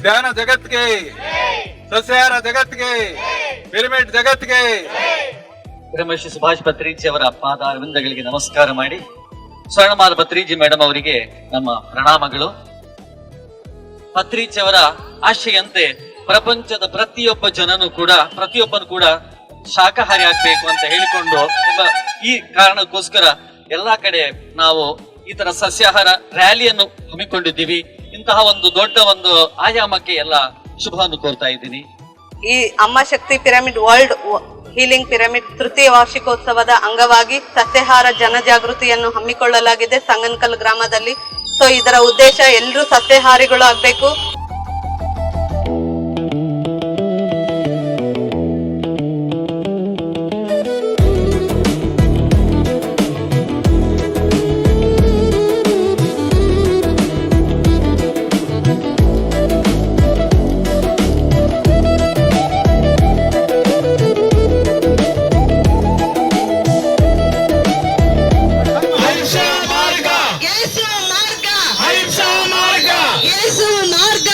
ಧ್ಯಾನ ಜಗತ್ಗೆ, ಸಸ್ಯಾಹಾರ ಜಗತ್ಗೆ, ಪಿರಮಿಡ್ ಜಗತ್ಗೆ. ಬ್ರಹ್ಮಶ್ರೀ ಸುಭಾಷ್ ಪತ್ರಿಜಿ ಅವರ ಪಾದಾರವಿಂದಗಳಿಗೆ ನಮಸ್ಕಾರ ಮಾಡಿ, ಸ್ವರ್ಣಮಾಲ ಪತ್ರಿಜಿ ಮೇಡಮ್ ಅವರಿಗೆ ನಮ್ಮ ಪ್ರಣಾಮಗಳು. ಪತ್ರಿಜಿ ಅವರ ಆಶೆಯಂತೆ ಪ್ರಪಂಚದ ಪ್ರತಿಯೊಬ್ಬನು ಕೂಡ ಶಾಕಾಹಾರಿ ಆಗ್ಬೇಕು ಅಂತ ಹೇಳಿಕೊಂಡು ಈ ಕಾರಣಕ್ಕೋಸ್ಕರ ಎಲ್ಲಾ ಕಡೆ ನಾವು ಈ ತರ ಸಸ್ಯಾಹಾರ ರ್ಯಾಲಿಯನ್ನು ಹಮ್ಮಿಕೊಂಡಿದ್ದೀವಿ. ಇಂತಹ ಒಂದು ದೊಡ್ಡ ಒಂದು ಆಯಾಮಕ್ಕೆ ಎಲ್ಲ ಶುಭವನ್ನು ಕೋರ್ತಾ ಇದ್ದೀನಿ. ಈ ಅಮ್ಮ ಶಕ್ತಿ ಪಿರಮಿಡ್ ವರ್ಲ್ಡ್ ಹೀಲಿಂಗ್ ಪಿರಮಿಡ್ ತೃತೀಯ ವಾರ್ಷಿಕೋತ್ಸವದ ಅಂಗವಾಗಿ ಸಸ್ಯಾಹಾರ ಜನಜಾಗೃತಿಯನ್ನು ಹಮ್ಮಿಕೊಳ್ಳಲಾಗಿದೆ ಸಂಗನಕಲ್ ಗ್ರಾಮದಲ್ಲಿ. ಸೊ ಇದರ ಉದ್ದೇಶ ಎಲ್ಲರೂ ಸಸ್ಯಾಹಾರಿಗಳು ಆಗ್ಬೇಕು. ಮಾರ್ಗ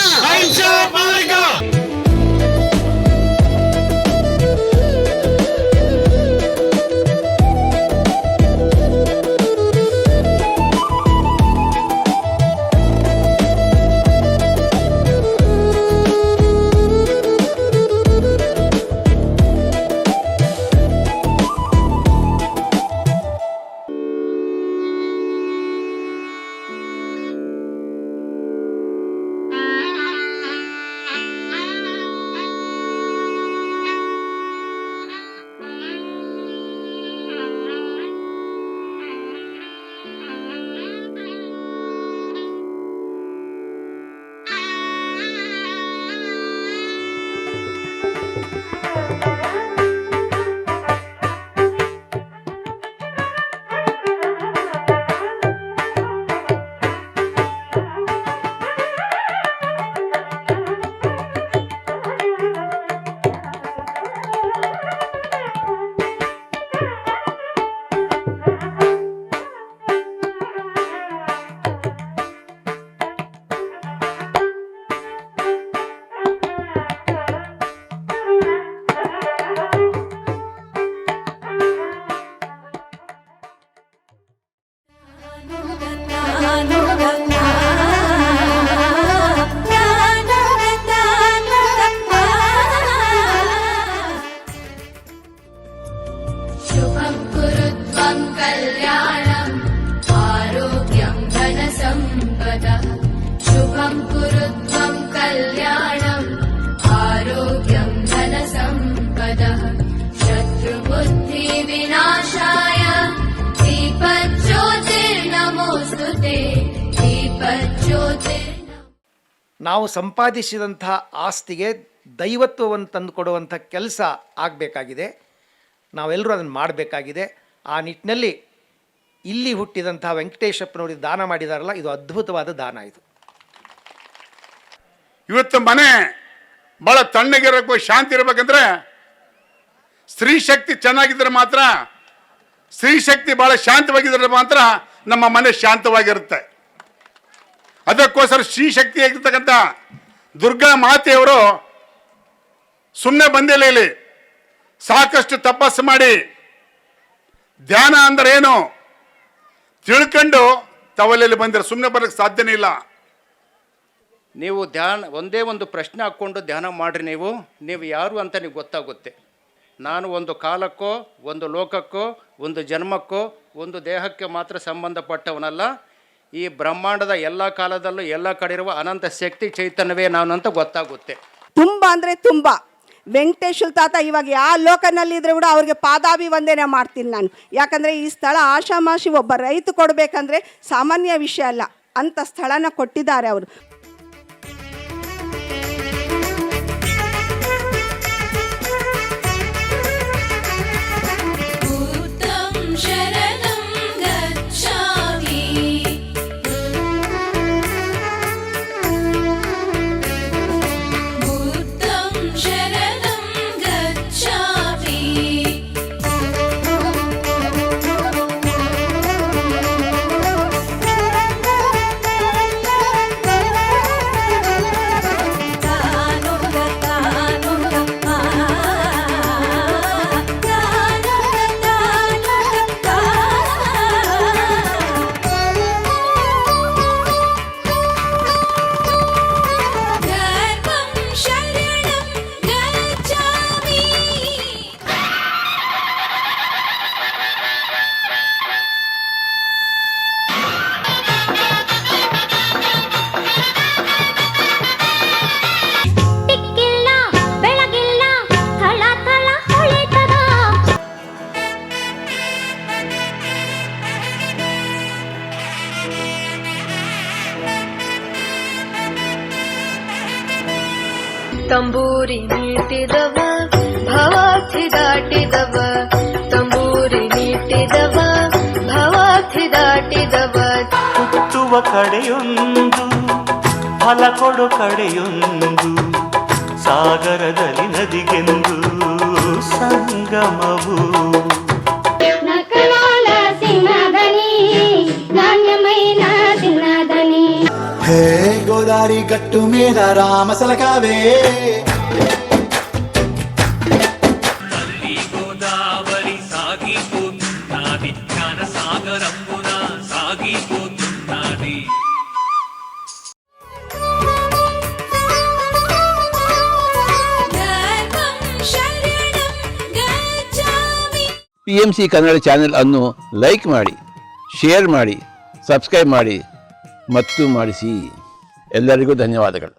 ನಾವು ಸಂಪಾದಿಸಿದಂಥ ಆಸ್ತಿಗೆ ದೈವತ್ವವನ್ನು ತಂದುಕೊಡುವಂಥ ಕೆಲಸ ಆಗಬೇಕಾಗಿದೆ. ನಾವೆಲ್ಲರೂ ಅದನ್ನು ಮಾಡಬೇಕಾಗಿದೆ. ಆ ನಿಟ್ಟಿನಲ್ಲಿ ಇಲ್ಲಿ ಹುಟ್ಟಿದಂಥ ವೆಂಕಟೇಶಪ್ಪನವರಿಗೆ ದಾನ ಮಾಡಿದಾರಲ್ಲ, ಇದು ಅದ್ಭುತವಾದ ದಾನ. ಇದು ಇವತ್ತು ಮನೆ ಭಾಳ ತಣ್ಣಗಿರಬೇಕು, ಶಾಂತಿ ಇರಬೇಕಂದ್ರೆ ಸ್ತ್ರೀ ಶಕ್ತಿ ಚೆನ್ನಾಗಿದ್ರೆ ಮಾತ್ರ, ಸ್ತ್ರೀ ಶಕ್ತಿ ಭಾಳ ಶಾಂತವಾಗಿದ್ರೆ ಮಾತ್ರ ನಮ್ಮ ಮನೆ ಶಾಂತವಾಗಿರುತ್ತೆ. ಅದಕ್ಕೋಸ್ಕರ ಸ್ತ್ರೀ ಶಕ್ತಿ ಆಗಿರ್ತಕ್ಕಂಥ ದುರ್ಗಾ ಮಾತೆಯವರು ಸುಮ್ಮನೆ ಬಂದಿಲ್ಲ, ಇಲ್ಲಿ ಸಾಕಷ್ಟು ತಪಸ್ಸು ಮಾಡಿ ಧ್ಯಾನ ಅಂದ್ರೆ ಏನು ತಿಳ್ಕೊಂಡು ತವಲಲ್ಲಿ ಬಂದಿರ. ಸುಮ್ಮನೆ ಬರಲಿಕ್ಕೆ ಸಾಧ್ಯನೇ ಇಲ್ಲ. ನೀವು ಧ್ಯಾನ ಒಂದೇ ಒಂದು ಪ್ರಶ್ನೆ ಹಾಕ್ಕೊಂಡು ಧ್ಯಾನ ಮಾಡಿರಿ. ನೀವು ಯಾರು ಅಂತ ನೀವು ಗೊತ್ತಾಗುತ್ತೆ. ನಾನು ಒಂದು ಕಾಲಕ್ಕೋ, ಒಂದು ಲೋಕಕ್ಕೋ, ಒಂದು ಜನ್ಮಕ್ಕೋ, ಒಂದು ದೇಹಕ್ಕೆ ಮಾತ್ರ ಸಂಬಂಧಪಟ್ಟವನಲ್ಲ. ಈ ಬ್ರಹ್ಮಾಂಡದ ಎಲ್ಲ ಕಾಲದಲ್ಲೂ ಎಲ್ಲ ಕಡೆ ಇರುವ ಅನಂತ ಶಕ್ತಿ ಚೈತನ್ಯವೇ ನಾನು ಅಂತ ಗೊತ್ತಾಗುತ್ತೆ. ತುಂಬ ಅಂದರೆ ತುಂಬ. ವೆಂಕಟೇಶ್ವರ ತಾತ ಇವಾಗ ಯಾವ ಲೋಕನಲ್ಲಿದ್ದರೆ ಕೂಡ ಅವ್ರಿಗೆ ಪಾದಾಭಿವಂದನೆ ಮಾಡ್ತೀನಿ ನಾನು. ಯಾಕಂದರೆ ಈ ಸ್ಥಳ ಆಶಾಮಾಷಿ ಒಬ್ಬ ರೈತ ಕೊಡಬೇಕಂದ್ರೆ ಸಾಮಾನ್ಯ ವಿಷಯ ಅಲ್ಲ. ಅಂಥ ಸ್ಥಳನ ಕೊಟ್ಟಿದ್ದಾರೆ ಅವರು. ತಂಬೂರಿ ಮೀಟಿದವ ಭವಾರ್ಥಿ ದಾಟಿದವ, ತಂಬೂರಿ ಮೀಟಿದವ ಭವಾರ್ಥಿ ದಾಟಿದವ. ಹುಟ್ಟುವ ಕಡೆಯೊಂದು ಫಲ ಕೊಡು ಕಡೆಯೊಂದು, ಸಾಗರದಲ್ಲಿ ನದಿಗೆಂದು ಸಂಗಮವು. ನಕಲಾಳ ಸಿಂಹದನಿ ನಾಣ್ಯಮೈನ ಸಿಂಹದನಿ. ಹೇ ಗೋದಾರಿ ಗಟ್ಟು ಮೇಲ ರಾಮ ಸಲಕಾವೇ, గోదావరి సాగిపోతున్నది, జ్ఞాన సాగరంబున సాగిపోతున్నది. PMC ಕನ್ನಡ ಚಾನೆಲ್ ಅನ್ನು ಲೈಕ್ ಮಾಡಿ, ಶೇರ್ ಮಾಡಿ, ಸಬ್ಸ್ಕ್ರೈಬ್ ಮಾಡಿ ಮತ್ತು ಮಾಡಿಸಿ. ಎಲ್ಲರಿಗೂ ಧನ್ಯವಾದಗಳು.